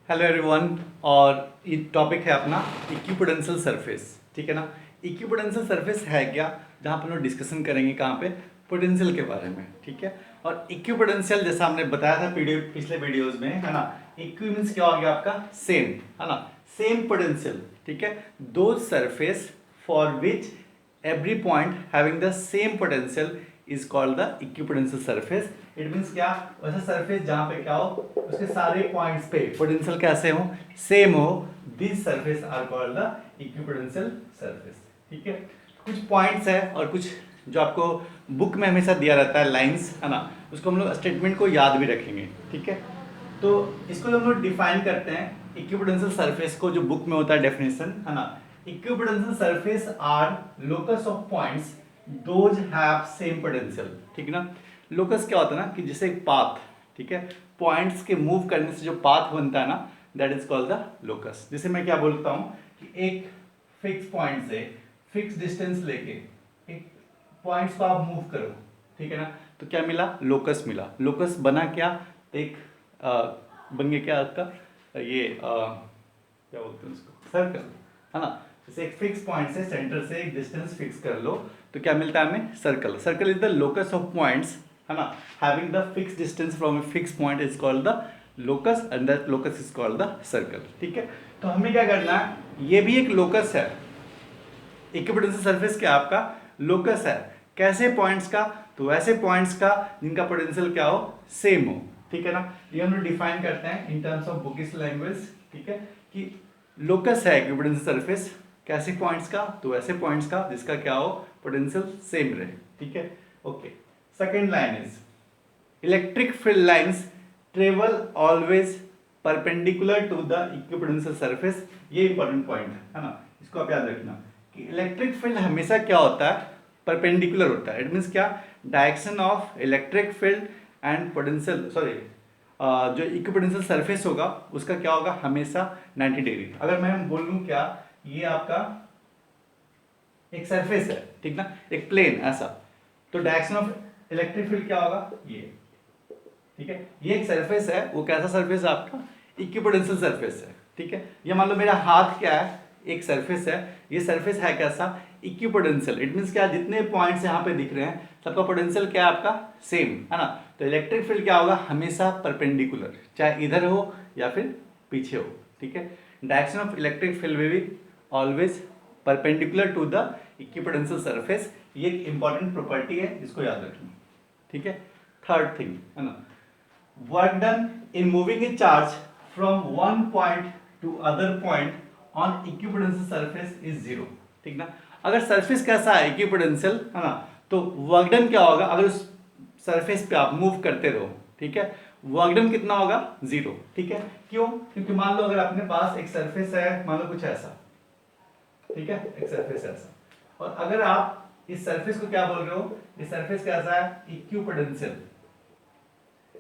Hello everyone. और ये topic है अपना इक्विपोटेंशियल सरफेस। ठीक है ना। इक्विपोटेंशियल सरफेस है क्या, जहाँ पर हम लोग डिस्कशन करेंगे कहाँ पे, पोटेंशियल के बारे में। ठीक है। और इक्विपोटेंशियल जैसा हमने बताया था पिछले वीडियोस में, है ना। इक्वी मीन्स क्या हो गया आपका, सेम, है ना, सेम पोटेंशियल। ठीक है। दो surface for which every point having the same potential is called the equipotential surface. It means क्या, वैसा सरफेस जहाँ पे क्या हो, उसके सारे पॉइंट्स पे पोटेंशियल कैसे हो, सेम हो, this surface are called the equipotential surface. ठीक है। कुछ पॉइंट्स है और कुछ जो आपको बुक में हमेशा दिया रहता है लाइंस, है ना, उसको हम लोग स्टेटमेंट को याद भी रखेंगे। ठीक है। तो इसको हम लोग डिफाइन करते हैं इक्विपोटेंशियल सरफेस को, जो बुक में होता है डेफिनेशन, है ना। Equipotential surface are locus of points those have same potential. ठीक है ना। लोकस क्या होता है ना, कि जैसे एक पाथ, ठीक है, पॉइंट्स के मूव करने से जो पाथ बनता है ना, that is called the locus. जैसे मैं क्या बोलता हूँ कि एक फिक्स पॉइंट से फिक्स डिस्टेंस लेके एक पॉइंट्स को आप मूव करो, ठीक है ना, तो क्या मिला, लोकस मिला। लोकस बना क्या, एक बन गया क्या आपका ये क्या बोलते हैं उसको, सर्कल, है ना। जैसे एक फिक्स पॉइंट से सेंटर से एक डिस्टेंस फिक्स कर लो तो क्या मिलता है हमें, circle. Circle is the locus of points, है ना, having the fix distance from a fix point is called the locus and that locus is called the circle. ठीक है। तो हमें क्या करना है, ये भी एक लोकस है, इक्विपोटेंशियल सरफेस क्या आपका लोकस है। कैसे पॉइंट्स का, तो वैसे पॉइंट्स का जिनका पोटेंशियल क्या हो, सेम हो। ठीक है ना। ये हम लोग डिफाइन करते हैं in terms of bookish language. ठीक है, कि लोकस है इक्विपोटेंशियल सरफेस, कैसे पॉइंट्स का, तो वैसे पॉइंट्स का जिसका क्या हो, पोटेंशियल सेम रहे। ठीक है। Okay. Second line is electric field lines travel always perpendicular to the equipotential surface. ये इंपॉर्टेंट पॉइंट है ना, इसको आप याद रखना कि इलेक्ट्रिक फील्ड हमेशा क्या होता है, परपेंडिकुलर होता है। इट मीन्स क्या, direction of electric field and potential, sorry, जो इक्विपोटेंशियल सरफेस होगा उसका क्या होगा, हमेशा 90 डिग्री। अगर मैं बोलूं क्या, ये आपका एक सरफेस है, ठीक ना, एक प्लेन ऐसा, तो डायरेक्शन ऑफ इलेक्ट्रिक फील्ड क्या होगा, ये। ठीक है। ये एक सरफेस है, वो कैसा सरफेस है आपका, इक्विपोटेंशियल सरफेस है। ठीक है। ये मान लो मेरा हाथ क्या है, एक सरफेस है, ये सरफेस है कैसा, इक्विपोटेंशियल। इट मींस क्या, जितने पॉइंट्स यहाँ पे दिख रहे हैं सबका पोटेंशियल क्या है आपका, सेम, है ना। तो इलेक्ट्रिक फील्ड क्या होगा, हमेशा परपेंडिकुलर, चाहे इधर हो या फिर पीछे हो। ठीक है। Direction of electric field will be always perpendicular to the equipotential surface. ये एक इंपॉर्टेंट प्रॉपर्टी है, जिसको याद रखना। ठीक है। थर्ड थिंग, है ना, work done in moving a charge from one point to other point on equipotential surface is zero। ठीक ना। अगर सरफेस कैसा है, इक्विपोटेंशियल, है ना, तो वर्क डन क्या होगा, अगर उस सरफेस पे आप मूव करते रहो, ठीक है, वर्क डन कितना होगा, जीरो। ठीक है। क्यों, क्योंकि मान लो अगर अपने पास एक सरफेस है, मान लो कुछ ऐसा, ठीक है, एक सरफेस ऐसा, और अगर आप इस सरफेस को क्या बोल रहे हो, इस सरफेस कैसा है, इक्विपोटेंशियल।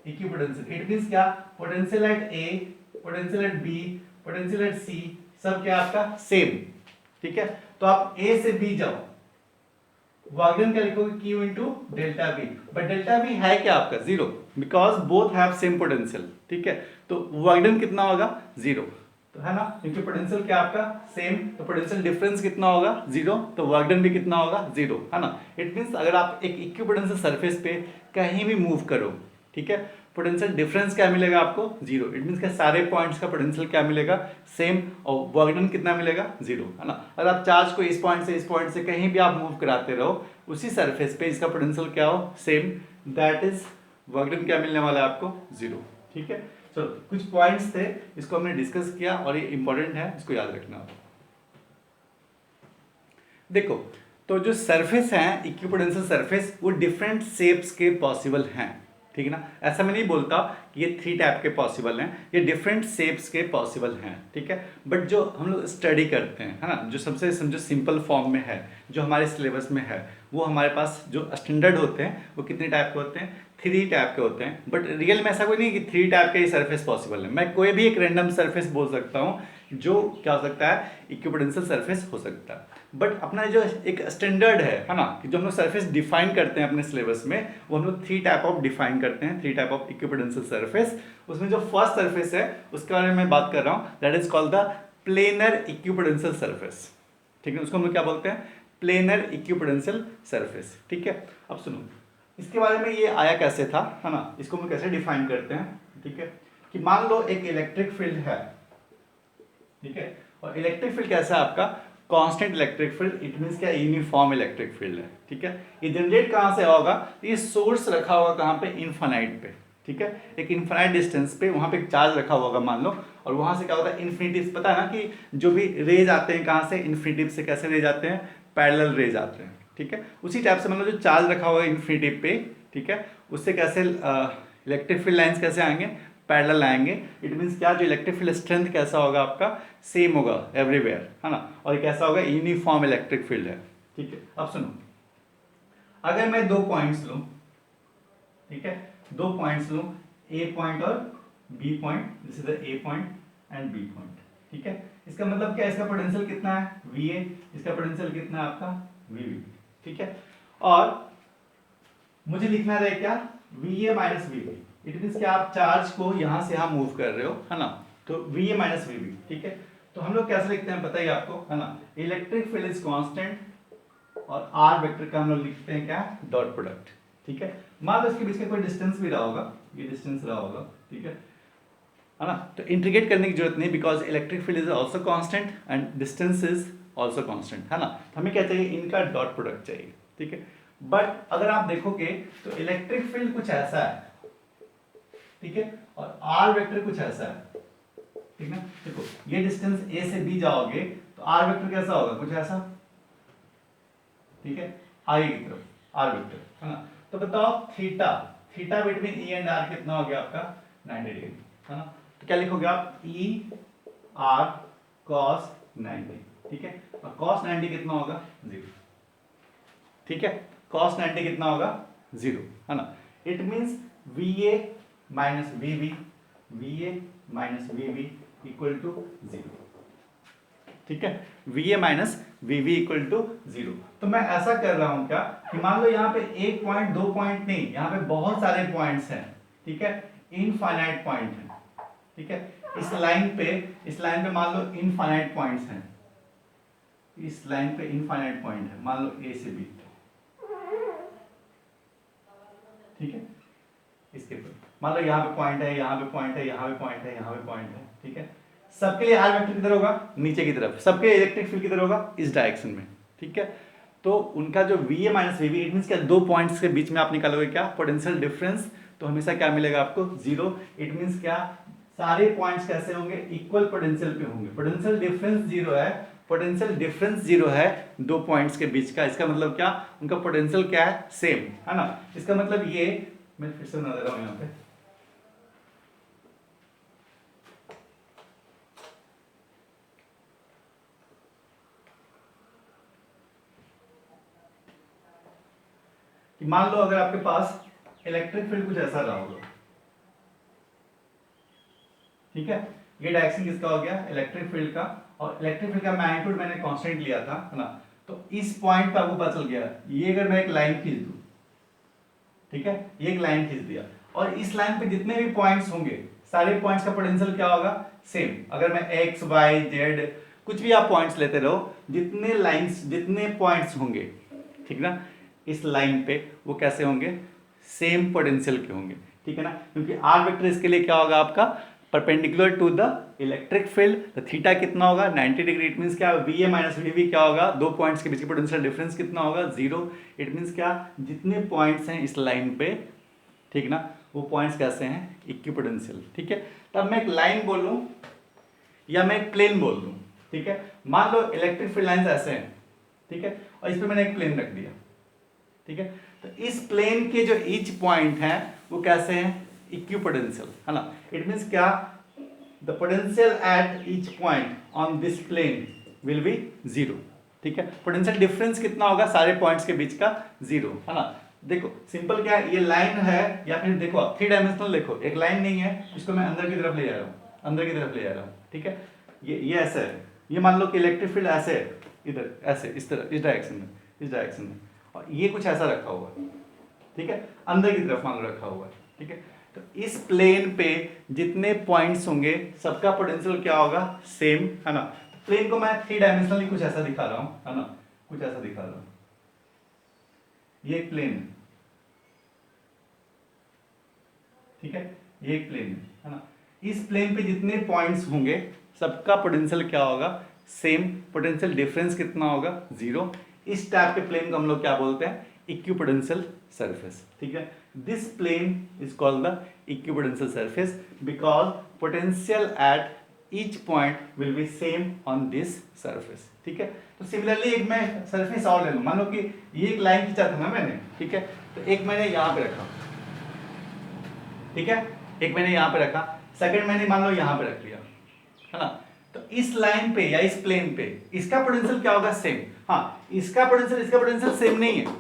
इक्विपोटेंशियल इट मींस क्या, potential at A, potential at B, potential at C, सब क्या आपका सेम। ठीक है। तो आप ए से बी जाओ, वर्क क्या लिखोगे, Q into delta B, but delta B है क्या आपका, zero, because both have same potential. ठीक है। तो वर्क कितना होगा, जीरो, तो है ना, क्योंकि पोटेंशियल क्या आपका सेम, तो पोटेंशियल डिफरेंस कितना होगा, जीरो, तो वर्क भी कितना होगा, जीरो, है ना। इट मींस अगर आप एक इक्विपोटेंशियल सरफेस पे कहीं भी मूव करो, ठीक है, पोटेंशियल डिफरेंस क्या मिलेगा आपको, जीरो। इट मींस के सारे पॉइंट्स का पोटेंशियल क्या मिलेगा, सेम, और वर्क डन कितना मिलेगा, जीरो, है ना। अगर आप चार्ज को इस पॉइंट से इस पॉइंट से कहीं भी आप मूव कराते रहो उसी सरफेस पे, इसका पोटेंशियल क्या हो, same, that is work done क्या मिलने वाला है आपको, जीरो। ठीक है। चलो, कुछ पॉइंट्स थे, इसको हमने डिस्कस किया और ये इंपॉर्टेंट है, इसको याद रखना। देखो, तो जो सरफेस है इक्विपोटेंशियल सरफेस, वो डिफरेंट शेप्स के पॉसिबल हैं। ठीक है ना। ऐसा मैं नहीं बोलता कि ये 3 टाइप के पॉसिबल हैं, ये डिफरेंट शेप्स के पॉसिबल हैं। ठीक है। बट जो हम लोग स्टडी करते हैं, है ना, जो सबसे समझो सिंपल फॉर्म में है, जो हमारे सिलेबस में है, वो हमारे पास जो स्टैंडर्ड होते हैं वो कितने टाइप के होते हैं, 3 टाइप के होते हैं। बट रियल में ऐसा कोई नहीं कि 3 टाइप के ही सरफेस पॉसिबल है। मैं कोई भी एक रैंडम सरफेस बोल सकता हूँ जो क्या हो सकता है, इक्विपोटेंशियल सरफेस हो सकता है। बट अपना जो एक स्टैंडर्ड है ना, कि जो हम लोग सरफेस डिफाइन करते हैं अपने सिलेबस में, वो हम लोग 3 टाइप ऑफ डिफाइन करते हैं, 3 टाइप ऑफ इक्विपोटेंशियल सरफेस। उसमें जो फर्स्ट सरफेस है उसके बारे में मैं बात कर रहा हूँ, that is called the planar equipotential surface. ठीक है, उसको हम लोग क्या बोलते हैं, प्लेनर इक्विपोटेंशियल सरफेस। ठीक है, अब सुनो इसके बारे में, ये आया कैसे था, है ना, इसको हम कैसे डिफाइन करते हैं। ठीक है, कि मान लो एक इलेक्ट्रिक फील्ड है, ठीक है, और इलेक्ट्रिक फील्ड कैसा है आपका, constant electric field, it means क्या, यूनिफॉर्म इलेक्ट्रिक फील्ड है। ठीक है, ये जनरेट कहाँ से होगा, ये सोर्स रखा होगा कहाँ पे, इनफाइनाइट पे। ठीक है, एक इनफाइनाइट डिस्टेंस पे वहाँ पे एक चार्ज रखा होगा मान लो, और वहाँ से क्या होता है, इन्फिनिटी, पता है ना कि जो भी रेज आते हैं कहाँ से, इन्फिनिटी से कैसे रेज आते हैं, पैरेलल रेज आते हैं। ठीक है, उसी टाइप से मतलब जो चार्ज रखा हुआ है इन्फिनिटी पे, ठीक है, उससे कैसे इलेक्ट्रिक फील्ड लाइंस कैसे आएंगे, पैरेलल आएंगे। इट मीन्स क्या, जो इलेक्ट्रिक फील्ड स्ट्रेंथ कैसा होगा आपका, सेम होगा एवरीवेयर, है ना, और ये कैसा होगा, यूनिफॉर्म इलेक्ट्रिक फील्ड है। ठीक है, अब सुनो, अगर मैं 2 पॉइंट्स लूं, ठीक है, 2 पॉइंट्स लूं, ए पॉइंट और B point, this is the A point and B point. ठीक है, इसका मतलब क्या, इसका पोटेंशियल कितना है, वी ए, इसका पोटेंशियल कितना है आपका, वी बी। ठीक है, और मुझे लिखना रहे क्या, V A minus V B. It means कि आप चार्ज को यहां से यहां मूव कर रहे हो, है ना, तो V A minus V B. ठीक है, तो हम लोग कैसे लिखते हैं पता ही आपको, है ना, इलेक्ट्रिक फील्ड इज कांस्टेंट और आर वेक्टर का हम लोग लिखते हैं क्या, डॉट प्रोडक्ट। ठीक है, मान लो इसके बीच में कोई डिस्टेंस भी रहा होगा, ये डिस्टेंस रहा होगा, ठीक है ना, तो इंटीग्रेट करने की जरूरत नहीं, because electric field is also constant and distance is also constant, है ना, तो हमें क्या चाहिए, इनका डॉट प्रोडक्ट चाहिए। ठीक है, बट अगर आप देखोगे तो इलेक्ट्रिक फील्ड कुछ ऐसा है, ठीक है, और आर वेक्टर कुछ ऐसा है। ठीक है, देखो ये डिस्टेंस ए से बी जाओगे तो आर वेक्टर कैसा होगा, कुछ ऐसा। ठीक है, आगे की तरफ आर वेक्टर, है ना, तो बताओ theta, theta between E and R कितना हो गया आपका, 90 डिग्री, है ना, तो क्या लिखोगे आप, ई आर कॉस 90। ठीक है, और कॉस 90 कितना होगा, 0। ठीक है, कॉस 90 कितना होगा, 0, है ना, it means V A minus V B, V A minus V B equal to 0। ठीक है, V A minus V B equal to 0। तो मैं ऐसा कर रहा हूं क्या, कि मान लो यहाँ पे 1 पॉइंट 2 पॉइंट नहीं, यहाँ पे बहुत सारे पॉइंट्स हैं। ठीक है, इनफाइनाइट पॉइंट है। ठीक है, इस लाइन पे मान लो इनफाइनाइट पॉइंट्स हैं, इस लाइन पे इनफाइनाइट पॉइंट है, मान लो ए से बी। ठीक है, इसके ऊपर मान लो यहाँ पे पॉइंट है, यहाँ पे पॉइंट है, यहाँ पे पॉइंट है, यहाँ पे पॉइंट है। ठीक है, सबके लिए आर वेक्टर किधर होगा, नीचे की तरफ, सबके इलेक्ट्रिक फील्ड किधर होगा, इस डायरेक्शन में। ठीक है, तो उनका जो V A minus V B, it means क्या, 2 पॉइंट्स के बीच में आप निकालोगे क्या, पोटेंशियल डिफरेंस, तो हमेशा क्या मिलेगा आपको, 0। इट मीन्स क्या, सारे पॉइंट्स कैसे होंगे, इक्वल पोटेंशियल पे होंगे, पोटेंशियल डिफरेंस 0 है, पोटेंशियल डिफरेंस 0 है 2 पॉइंट्स के बीच का। इसका मतलब क्या, उनका पोटेंशियल क्या है, सेम, है ना। इसका मतलब ये, मैं फिर से बना दे रहा हूं यहाँ पे, कि मान लो अगर आपके पास इलेक्ट्रिक फील्ड कुछ ऐसा रहा होगा। ठीक है, ये डायरेक्शन किसका हो गया, इलेक्ट्रिक फील्ड का, और इलेक्ट्रिक फील्ड का मैग्नीट्यूड मैंने कांस्टेंट लिया था, है ना, तो इस पॉइंट पर आपको पता चल गया, ये अगर मैं एक लाइन खींच दूं, ठीक है, ये एक लाइन खींच दिया, और इस लाइन पे जितने भी पॉइंट्स होंगे, सारे पॉइंट्स का पोटेंशियल क्या होगा, सेम। अगर मैं एक्स वाई जेड कुछ भी आप पॉइंट्स लेते रहो, जितने लाइंस, जितने पॉइंट्स होंगे, ठीक ना, इस लाइन पे वो कैसे होंगे, सेम पोटेंशियल के होंगे। ठीक है ना, क्योंकि आर वेक्टर इसके लिए क्या होगा आपका, perpendicular to the electric field, तो थीटा कितना होगा, 90 डिग्री। इट मींस क्या, V A minus V B क्या होगा, 2 पॉइंट्स के बीच का पोटेंशियल डिफरेंस कितना होगा, 0। इट मींस क्या, जितने पॉइंट्स हैं इस लाइन पे, ठीक ना, वो पॉइंट्स कैसे हैं, इक्विपोटेंशियल। ठीक है, तब मैं एक लाइन बोलूं या मैं एक प्लेन बोल दूं। ठीक है, मान लो इलेक्ट्रिक फील्ड लाइंस ऐसे हैं, ठीक है, और इस पे मैंने एक प्लेन रख दिया। ठीक है, तो इस प्लेन के जो ईच पॉइंट है वो कैसे हैं, इक्विपोटेंशियल, है ना। इट मींस क्या, the potential at each point on this plane will be 0। ठीक है, पोटेंशियल डिफरेंस कितना होगा, सारे पॉइंट्स के बीच का 0, है ना। देखो सिंपल क्या है, ये लाइन है, या फिर देखो 3 डायमेंशनल, देखो एक लाइन नहीं है, इसको मैं अंदर की तरफ ले जा रहा हूँ, अंदर की तरफ ले जा रहा हूँ। ठीक है, ये ऐसे है, ये मान लो कि इलेक्ट्रिक फील्ड ऐसे है, इधर ऐसे, इस तरह, इस डायरेक्शन में, इस डायरेक्शन में, और ये कुछ ऐसा रखा हुआ है, ठीक है, अंदर की तरफ मान लो रखा हुआ है, ठीक है। तो इस प्लेन पे जितने पॉइंट्स होंगे सबका पोटेंशियल क्या होगा, सेम, है ना। प्लेन को मैं 3 डायमेंशनली कुछ ऐसा दिखा रहा हूं, है ना, कुछ ऐसा दिखा रहा हूं। ये एक प्लेन है, ठीक है, ये एक प्लेन है ना। इस प्लेन पे जितने पॉइंट्स होंगे सबका पोटेंशियल क्या होगा, सेम। पोटेंशियल डिफरेंस कितना होगा, 0। इस टाइप के प्लेन को हम लोग क्या बोलते हैं, इक्विपोटेंशियल सरफेस, ठीक है। This plane is called the equipotential surface because potential at each point will be same on this surface, ठीक है। तो सिमिलरली एक मैं सरफेस और ले लूं, मान लो कि ये एक लाइन खींचा था ना मैंने, ठीक है, तो एक मैंने यहां पे रखा, ठीक है, एक मैंने यहां पे रखा, सेकंड मैंने मान लो यहां पे रख लिया, है ना। तो इस लाइन पे या इस प्लेन पे इसका पोटेंशियल क्या होगा, सेम। हाँ, इसका पोटेंशियल सेम नहीं है।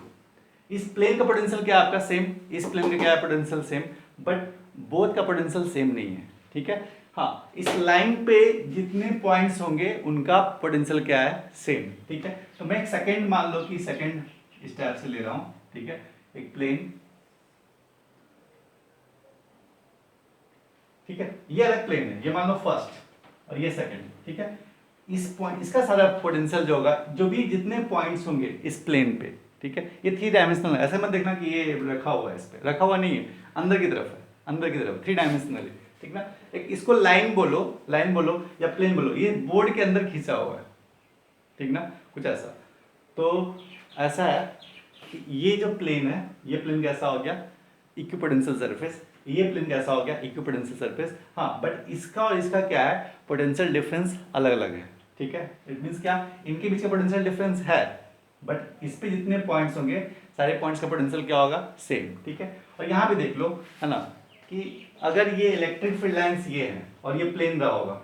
इस प्लेन का पोटेंशियल क्या है आपका, सेम। इस प्लेन का क्या है, पोटेंशियल सेम, बट बोथ का पोटेंशियल सेम नहीं है, ठीक है। हाँ, इस लाइन पे जितने पॉइंट्स होंगे उनका पोटेंशियल क्या है, सेम, ठीक है। तो मैं एक सेकंड मान लो कि सेकंड इस टाइप से ले रहा हूं, ठीक है, एक प्लेन, ठीक है, ये अलग प्लेन है, ये मान लो फर्स्ट और ये सेकंड, ठीक है। इस पॉइंट, इसका सारा पोटेंशियल जो होगा, जो भी जितने पॉइंट्स होंगे इस प्लेन पे, ठीक है, ये 3 डायमेंशनल है। ऐसे मत देखना कि ये रखा हुआ है, इस पे रखा हुआ नहीं है, अंदर की तरफ है, अंदर की तरफ 3 डायमेंशनल है, ठीक ना। एक इसको लाइन बोलो, लाइन बोलो या प्लेन बोलो, ये बोर्ड के अंदर खींचा हुआ है, ठीक ना, कुछ ऐसा। तो ऐसा है कि ये जो प्लेन है, ये प्लेन कैसा हो गया, इक्विपोटेंशियल सरफेस। ये प्लेन कैसा हो गया, इक्विपोटेंशियल सरफेस। हाँ, बट इसका और इसका क्या है, पोटेंशियल डिफरेंस अलग अलग है, ठीक है। इट मींस क्या, इनके बीच का पोटेंशियल डिफरेंस है, बट इस पे जितने पॉइंट्स होंगे सारे पॉइंट्स का पोटेंशियल क्या होगा, सेम, ठीक है। और यहाँ भी देख लो, है ना, कि अगर ये इलेक्ट्रिक फील्ड लाइंस ये है और ये प्लेन रहा होगा,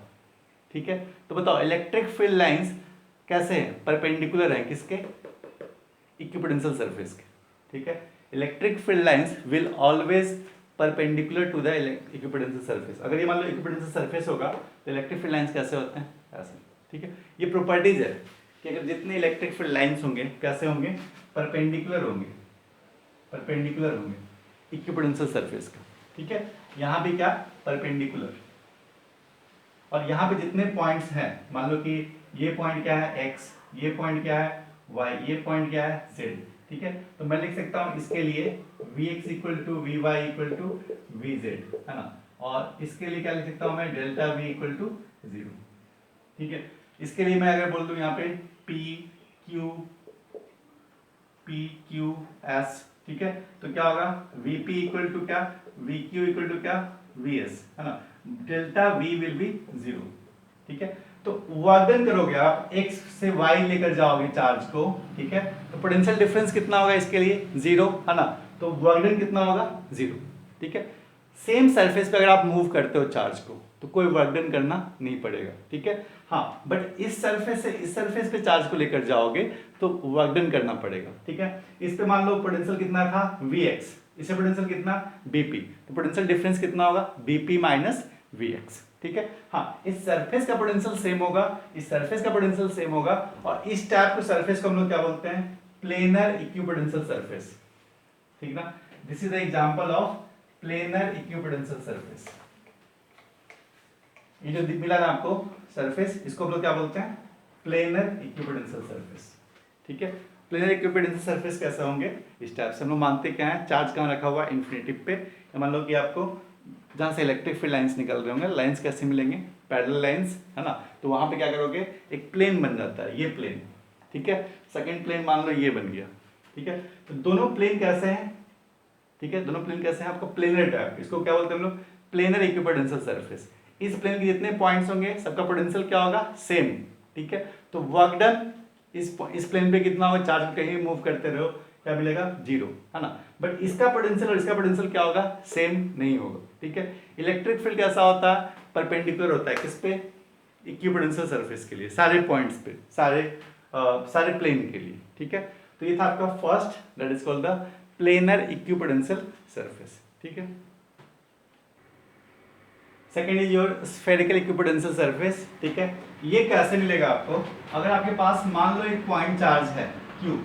ठीक है, तो बताओ इलेक्ट्रिक फील्ड लाइंस कैसे हैं, परपेंडिकुलर हैं किसके, इक्विपोटेंशियल सरफेस के, ठीक है। Electric field lines will always perpendicular to the equipotential surface. अगर ये मान लो इक्विपोटेंशियल सरफेस होगा तो इलेक्ट्रिक फील्ड लाइंस कैसे होते हैं, ऐसे, ठीक है। ये प्रॉपर्टीज है कि अगर जितने इलेक्ट्रिक फील्ड लाइंस होंगे कैसे होंगे, परपेंडिकुलर होंगे, परपेंडिकुलर होंगे इक्विपोटेंशियल सरफेस का, ठीक है। यहाँ भी क्या, परपेंडिकुलर। और यहाँ पे जितने पॉइंट्स हैं, मान लो कि ये पॉइंट क्या है x, ये पॉइंट क्या है y, ये पॉइंट क्या है z, ठीक है। तो मैं लिख सकता हूँ इसके लिए vx equal to vy equal to vz, है ना। और इसके लिए क्या लिख सकता हूँ मैं, डेल्टा v इक्वल टू 0, ठीक है। इसके लिए मैं अगर बोल दूँ यहाँ पे p q s, ठीक है, तो क्या होगा, vp इक्वल टू क्या, vq इक्वल टू क्या, vs, है ना। डेल्टा v विल बी 0, ठीक है। तो वर्क डन करोगे आप, x से y लेकर जाओगे चार्ज को, ठीक है, तो पोटेंशियल डिफरेंस कितना होगा इसके लिए, 0, है ना। तो वर्क डन कितना होगा, 0, ठीक है। सेम सरफेस पे अगर आप मूव करते हो चार्ज को तो कोई वर्क डन करना नहीं पड़ेगा, ठीक है। हाँ, बट इस सरफेस से इस सरफेस पे चार्ज को लेकर जाओगे तो वर्क डन करना पड़ेगा, ठीक है। इस पे मान लो पोटेंशियल कितना था, vx, इससे पोटेंशियल कितना, bp, तो पोटेंशियल डिफरेंस कितना होगा, bp माइनस vx, ठीक है। हाँ, इस सरफेस का पोटेंशियल सेम होगा, इस सरफेस का पोटेंशियल सेम होगा, और इस टाइप के सरफेस को हम लोग क्या बोलते हैं, प्लेनर इक्विपोटेंशियल सरफेस, ठीक ना। This is the example of planar equipotential surface. ये जो मिला ना आपको सरफेस, इसको हम लोग क्या बोलते हैं, प्लेनर इक्विपोटेंशियल सरफेस, ठीक है। प्लेनर इक्विपोटेंशियल सरफेस कैसे होंगे, इस टाइप से। हम लोग मानते क्या है, चार्ज कहाँ रखा हुआ है, इन्फिनिटी पे। मान लो कि आपको जहाँ से इलेक्ट्रिक फील्ड लाइंस निकल रहे होंगे, लाइंस कैसे मिलेंगे, पैरेलल लाइंस, है ना। तो वहाँ पे क्या करोगे, एक प्लेन बन जाता है, ये प्लेन, ठीक है। सेकंड प्लेन मान लो ये बन गया, ठीक है। तो दोनों प्लेन कैसे हैं, ठीक है, दोनों प्लेन कैसे हैं आपको, प्लेनर टाइप। इसको क्या बोलते हैं हम लोग, प्लेनर इक्विपोटेंशियल सरफेस। इस प्लेन के जितने पॉइंट्स होंगे सबका पोटेंशियल क्या होगा, सेम, ठीक है। तो वर्क डन इस प्लेन पे कितना होगा, चार्ज कहीं मूव करते रहो, क्या मिलेगा, 0, है ना। बट इसका पोटेंशियल और इसका पोटेंशियल क्या होगा, सेम नहीं होगा, ठीक है। इलेक्ट्रिक फील्ड कैसा होता है, परपेंडिकुलर होता है, किस पे, इक्विपोटेंशियल सरफेस के लिए, सारे पॉइंट्स पे, सारे प्लेन के लिए, ठीक है। तो ये था आपका first, that is called the planar equipotential surface, ठीक है। Second is your spherical equipotential surface, ठीक है। ये कैसे मिलेगा आपको, अगर आपके पास मान लो एक पॉइंट चार्ज है Q,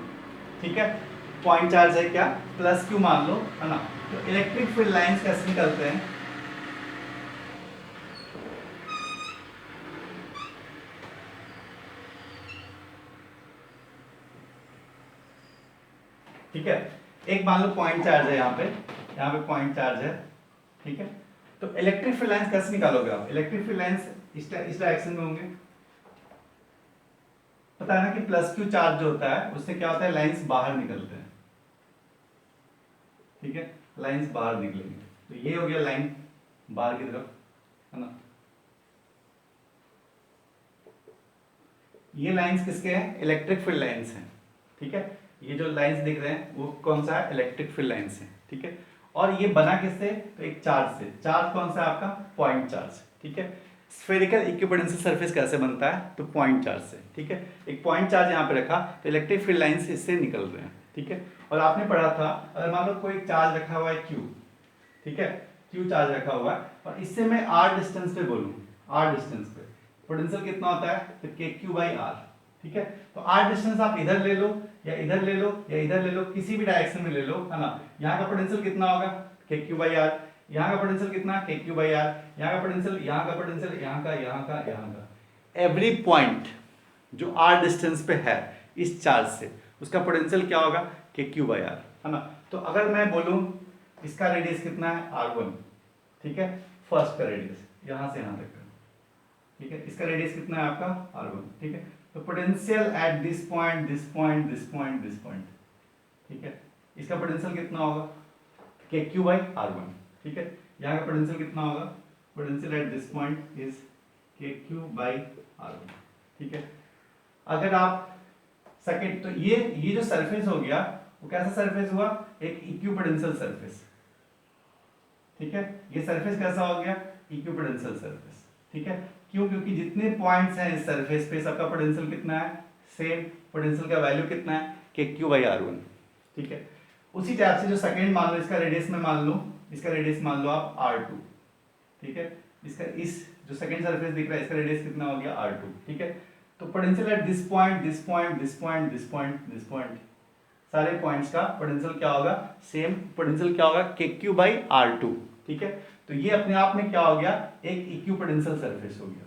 ठीक है, पॉइंट चार्ज है क्या, प्लस Q मान लो, है ना। तो इलेक्ट्रिक फील्ड लाइंस कैसे निकलते हैं, ठीक है। एक मान लो पॉइंट चार्ज है यहाँ पे पॉइंट चार्ज है, ठीक है। तो इलेक्ट्रिक फील्ड लाइंस कैसे निकालोगे आप, इलेक्ट्रिक फील्ड लाइंस इस डायरेक्शन में होंगे, पता है ना कि प्लस Q चार्ज जो होता है उससे क्या होता है, लाइंस बाहर निकलते हैं, ठीक है, लाइंस बाहर निकलेंगे। तो ये हो गया लाइन बाहर की तरफ, है ना। ये लाइंस किसके हैं, इलेक्ट्रिक फील्ड लाइंस हैं, ठीक है। ये जो लाइंस दिख रहे हैं वो कौन सा है, इलेक्ट्रिक फील्ड लाइंस है, ठीक है। और ये बना किससे, तो एक चार्ज से, चार्ज कौन सा है आपका, पॉइंट चार्ज, ठीक है। स्फेरिकल इक्विपोटेंशियल सरफेस कैसे बनता है, तो पॉइंट चार्ज से, ठीक है। एक पॉइंट चार्ज यहाँ पे रखा तो इलेक्ट्रिक फील्ड लाइंस इससे निकल रहे हैं, ठीक है। और आपने पढ़ा था अगर मान लो कोई चार्ज रखा हुआ है Q, ठीक है, Q चार्ज रखा हुआ है और इससे मैं R डिस्टेंस पे बोलूँ, R डिस्टेंस पे पोटेंशियल कितना होता है, तो KQ/R, ठीक है। तो R डिस्टेंस आप इधर ले लो या इधर ले लो या इधर ले लो, किसी भी डायरेक्शन में ले लो, है ना। यहाँ का पोटेंशियल कितना होगा, KQ/R, यहाँ का पोटेंशियल कितना, KQ/R, यहाँ का पोटेंशियल, यहाँ का पोटेंशियल, यहाँ का, यहाँ का, यहाँ का। एवरी पॉइंट जो R डिस्टेंस पे है इस चार्ज से, उसका पोटेंशियल क्या होगा, KQ/R, है ना। तो अगर मैं बोलूँ इसका रेडियस कितना है, R1, ठीक है, फर्स्ट का रेडियस यहाँ से यहाँ तक का, ठीक है, इसका रेडियस कितना है आपका R1, ठीक है। तो potential at this point, this point, this point, this point, ठीक है, इसका पोटेंशियल कितना होगा, KQ/R1, ठीक है। यहाँ का पोटेंशियल कितना होगा, potential at this point is KQ/R1, ठीक है। अगर आप सेकंड, तो ये जो सरफेस हो गया वो कैसा सरफेस हुआ, एक इक्विपोटेंशियल सरफेस, ठीक है। ये सरफेस कैसा हो गया, इक्विपोटेंशियल सरफेस, ठीक है। क्यों, क्योंकि जितने पॉइंट्स हैं इस सरफेस पे सबका पोटेंशियल कितना है, सेम, पोटेंशियल का वैल्यू कितना है, KQ/R1, ठीक है। उसी टाइप से जो सेकंड मान लो इसका रेडियस में मान लो, इसका रेडियस मान लो आप R2, ठीक है। इसका इस जो सेकंड सरफेस दिख रहा है इसका रेडियस कितना हो गया, R2, ठीक है। तो potential at this point, this point, this point, this point, this point, सारे पॉइंट्स का पोटेंशियल क्या होगा, सेम पोटेंशियल क्या होगा, KQ/R2, ठीक है। तो ये अपने आप में क्या हो गया, एक इक्विपोटेंशियल सरफेस हो गया,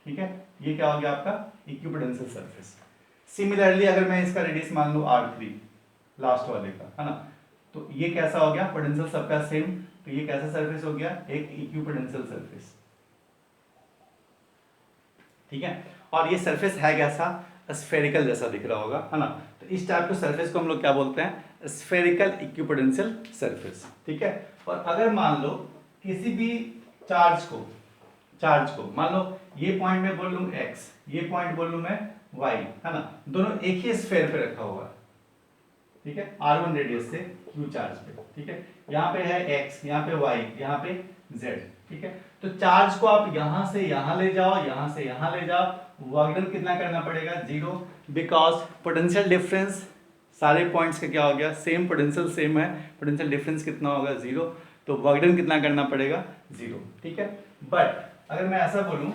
ठीक है। ये क्या हो गया आपका इक्विपोटेंशियल सरफेस। सिमिलरली अगर मैं इसका रेडियस मान लूं R3 लास्ट वाले का, है ना, तो ये कैसा हो गया, पोटेंशियल सबका सेम, तो ये कैसा सरफेस हो गया, एक इक्विपोटेंशियल सरफेस, ठीक है। और ये सरफेस है कैसा, स्फेरिकल जैसा दिख रहा होगा, है ना। तो इस टाइप के सरफेस को हम लोग क्या बोलते हैं, स्फेरिकल इक्विपोटेंशियल सरफेस, ठीक है। और अगर मान लो किसी भी चार्ज को मान लो ये पॉइंट में बोल लूं x, ये पॉइंट बोल लूं मैं y, है ना, दोनों एक ही स्फेयर पे रखा हुआ है, ठीक है, R1 रेडियस से Q चार्ज पे, ठीक है। यहाँ पे है x, यहाँ पे y, यहाँ पे z, ठीक है। तो चार्ज को आप यहां से यहां ले जाओ, यहां से यहां ले जाओ, वर्क डन कितना करना पड़ेगा, 0, बिकॉज पोटेंशियल डिफरेंस सारे पॉइंट्स का क्या हो गया, सेम पोटेंशियल सेम है, पोटेंशियल डिफरेंस कितना होगा, 0, तो वर्क डन कितना करना पड़ेगा, 0, ठीक है। बट अगर मैं ऐसा बोलूं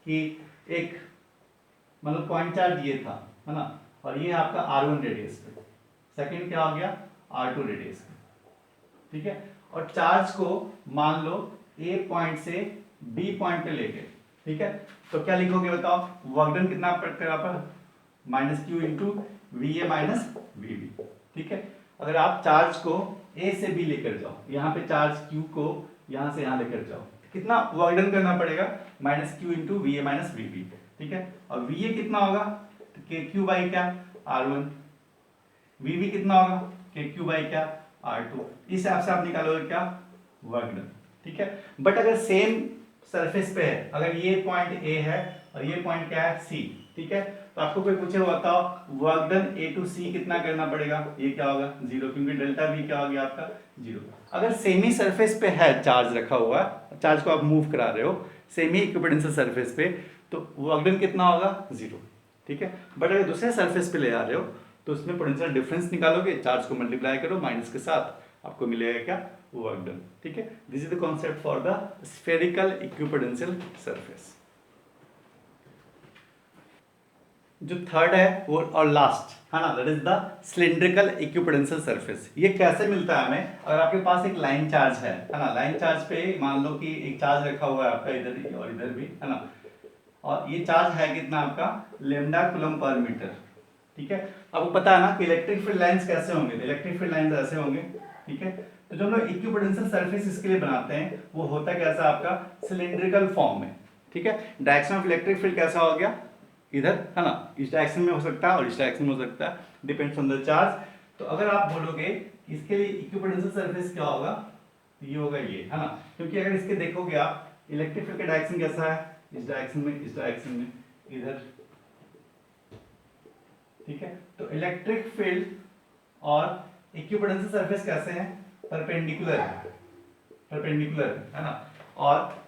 कि एक मतलब पॉइंट चार्ज ये था, है ना, और ये आपका R1 रेडियस पे, सेकंड क्या हो गया, R2 रेडियस पे, ठीक है। और चार्ज को मान लो A पॉइंट से B पॉइंट पे लेके, ठीक है, तो क्या लिखोगे बताओ, वर्क डन कितना पड़ेगा पर, -Q into VA minus VB, ठीक है। अगर आप चार्ज को A से B लेकर जाओ, यहाँ पे चार्ज Q को यहाँ से यहाँ लेकर जाओ, कितना वर्क डन करना पड़ेगा, -Q into VA minus VB, ठीक है। और VA कितना होगा, तो KQ बाई क्या, R1, VB कितना होगा, KQ बाई क्या, R2, इस हिसाब से आप निकालोगे क्या, वर्क डन, ठीक है। बट अगर सेम सरफेस पे है, अगर ये पॉइंट A है और ये पॉइंट क्या है, C, ठीक है, तो आपको कोई पूछे बताओ work done A to C कितना करना पड़ेगा, ये क्या होगा, 0, क्योंकि डेल्टा V क्या हो गया आपका, 0। अगर सेमी सरफेस पे है चार्ज रखा हुआ, चार्ज को आप मूव करा रहे हो सेमी इक्विपोटेंशियल सरफेस पे, तो वर्क डन कितना होगा, 0, ठीक है। बट अगर दूसरे सरफेस पे ले आ रहे हो तो उसमें पोटेंशियल डिफरेंस निकालोगे, चार्ज को मल्टीप्लाई करो माइनस के साथ, आपको मिलेगा क्या, वर्क डन। ठीक है, this is the concept for the spherical equipotential surface. जो थर्ड है वो और लास्ट है ना, that is the cylindrical equipotential surface. ये कैसे मिलता है हमें, अगर आपके पास एक लाइन चार्ज है ना, लाइन चार्ज पे मान लो कि एक चार्ज रखा हुआ है आपका इधर भी और इधर भी है ना, और ये चार्ज है कितना आपका लैम्डा कूलम पर मीटर। ठीक है, आपको पता है ना कि इलेक्ट्रिक फील्ड लाइंस कैसे होंगे, इलेक्ट्रिक फील्ड लाइंस ऐसे होंगे। ठीक है, तो जो हम लोग इक्विपोटेंशियल सरफेस इसके लिए बनाते हैं वो होता है कैसा आपका सिलिंड्रिकल फॉर्म में। ठीक है, डायरेक्शन ऑफ इलेक्ट्रिक फील्ड कैसा हो गया, इधर है ना, इस डायरेक्शन में हो सकता है और इस डायरेक्शन में हो सकता है, डिपेंड्स ऑन द चार्ज। तो अगर आप बोलोगे इसके लिए इक्विपोटेंशियल सरफेस क्या होगा, ये होगा ये है ना, क्योंकि अगर इसके देखोगे आप इलेक्ट्रिक फील्ड का डायरेक्शन कैसा है, इस डायरेक्शन में, इस डायरेक्शन में, इधर। ठीक है, तो इलेक्ट्रिक फील्ड और इक्विपोटेंशियल सरफेस कैसे हैं, परपेंडिकुलर है, परपेंडिकुलर है ना, और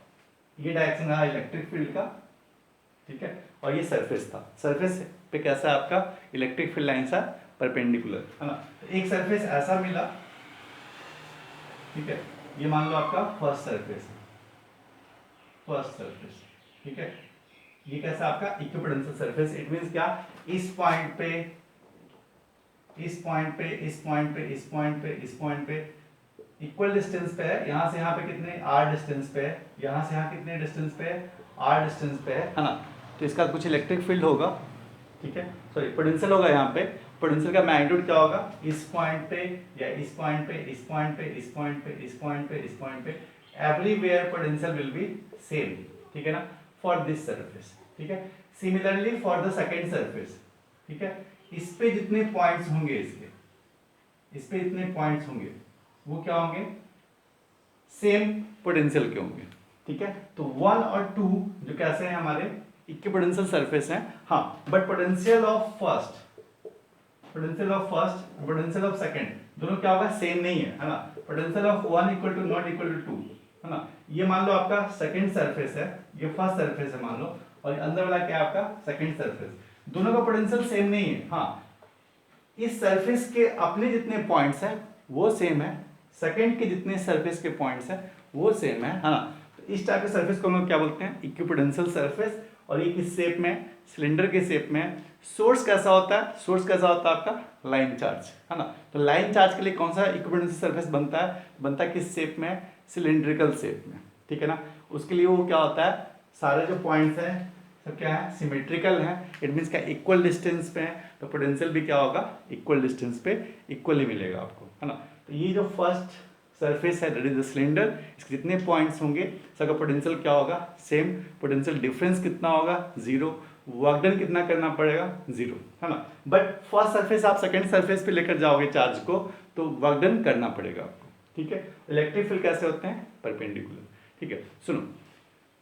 ये डायरेक्शन रहा इलेक्ट्रिक फील्ड का। ठीक है, और ये सरफेस था, सरफेस पे कैसा है आपका इलेक्ट्रिक फील्ड लाइन सा परपेंडिकुलर है ना। तो एक सरफेस ऐसा मिला। ठीक है, ये मान लो आपका फर्स्ट सरफेस है, फर्स्ट सरफेस। ठीक है, ये कैसा आपका इक्विपोटेंशियल सरफेस। इट मींस क्या, इस पॉइंट पे, इस पॉइंट पे, इस पॉइंट पे, इस पॉइंट पे, इस पॉइंट पे इक्वल डिस्टेंस पे है, यहां से यहां पे कितने r डिस्टेंस पे है, यहां से यहां कितने डिस्टेंस पे है, r डिस्टेंस पे है ना। तो इसका कुछ इलेक्ट्रिक फील्ड होगा। ठीक है, सॉरी पोटेंशियल होगा, यहाँ पे पोटेंशियल का मैग्नीट्यूड क्या होगा, इस पॉइंट पे या इस पॉइंट पे, इस पॉइंट पे, इस पॉइंट पे, इस पॉइंट पे, इस पॉइंट पे, everywhere potential will be same. ठीक है ना, फॉर दिस सरफेस। ठीक है, similarly for the second surface. ठीक है, इस पे जितने पॉइंट्स होंगे, इसके इस पे जितने पॉइंट्स होंगे वो क्या होंगे, सेम पोटेंशियल के होंगे। ठीक है, तो 1 और 2 जो कैसे हैं हमारे इक्विपोटेंशियल सरफेस हैं। हाँ, but potential of first, potential of first, potential of second दोनों क्या होगा, सेम नहीं है ना। Potential of 1 equal to not equal to 2 है ना। ये मान लो आपका सेकंड सरफेस है, ये फर्स्ट सरफेस है मान लो, और अंदर वाला क्या है आपका सेकंड सरफेस, दोनों का पोटेंशियल सेम नहीं है। हाँ, इस सरफेस के अपने जितने पॉइंट्स हैं वो सेम है, सेकंड के जितने सरफेस के पॉइंट्स हैं वो सेम है ना। तो इस टाइप के सरफेस को हम लोग क्या बोलते हैं, इक्विपोटेंशियल सरफेस। और ये किस शेप में, सिलेंडर के शेप में। सोर्स कैसा होता है, सोर्स कैसा होता है आपका लाइन चार्ज है ना। तो लाइन चार्ज के लिए कौन सा इक्विपोटेंशियल सरफेस बनता है, बनता है किस शेप में, सिलिंड्रिकल शेप में। ठीक है ना, उसके लिए वो क्या होता है, सारे जो पॉइंट्स हैं सब क्या है, सिमेट्रिकल हैं। इट मीन्स क्या, इक्वल डिस्टेंस पे है, तो पोटेंशियल भी क्या होगा, इक्वल डिस्टेंस पे इक्वली मिलेगा आपको है ना। तो ये जो फर्स्ट सरफेस है दैट इज द सिलेंडर, इसके जितने पॉइंट्स होंगे सबका पोटेंशियल क्या होगा, सेम। पोटेंशियल डिफरेंस कितना होगा, 0। वर्क डन कितना करना पड़ेगा, 0 है ना। बट फर्स्ट सरफेस आप सेकंड सरफेस पे लेकर जाओगे चार्ज को तो वर्क डन करना पड़ेगा आपको। ठीक है, इलेक्ट्रिक फील्ड कैसे होते हैं, परपेंडिकुलर। ठीक है, सुनो,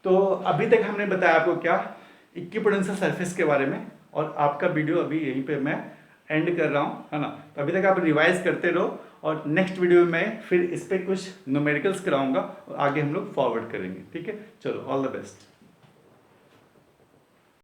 तो अभी तक हमने बताया आपको क्या, इक्विपोटेंशियल सरफेस के बारे में, और आपका वीडियो अभी यहीं पे मैं एंड कर रहा हूँ है ना। तो अभी तक आप रिवाइज करते रहो, और नेक्स्ट वीडियो में फिर इस पर कुछ न्यूमेरिकल्स कराऊंगा और आगे हम लोग फॉरवर्ड करेंगे। ठीक है, चलो, ऑल द बेस्ट।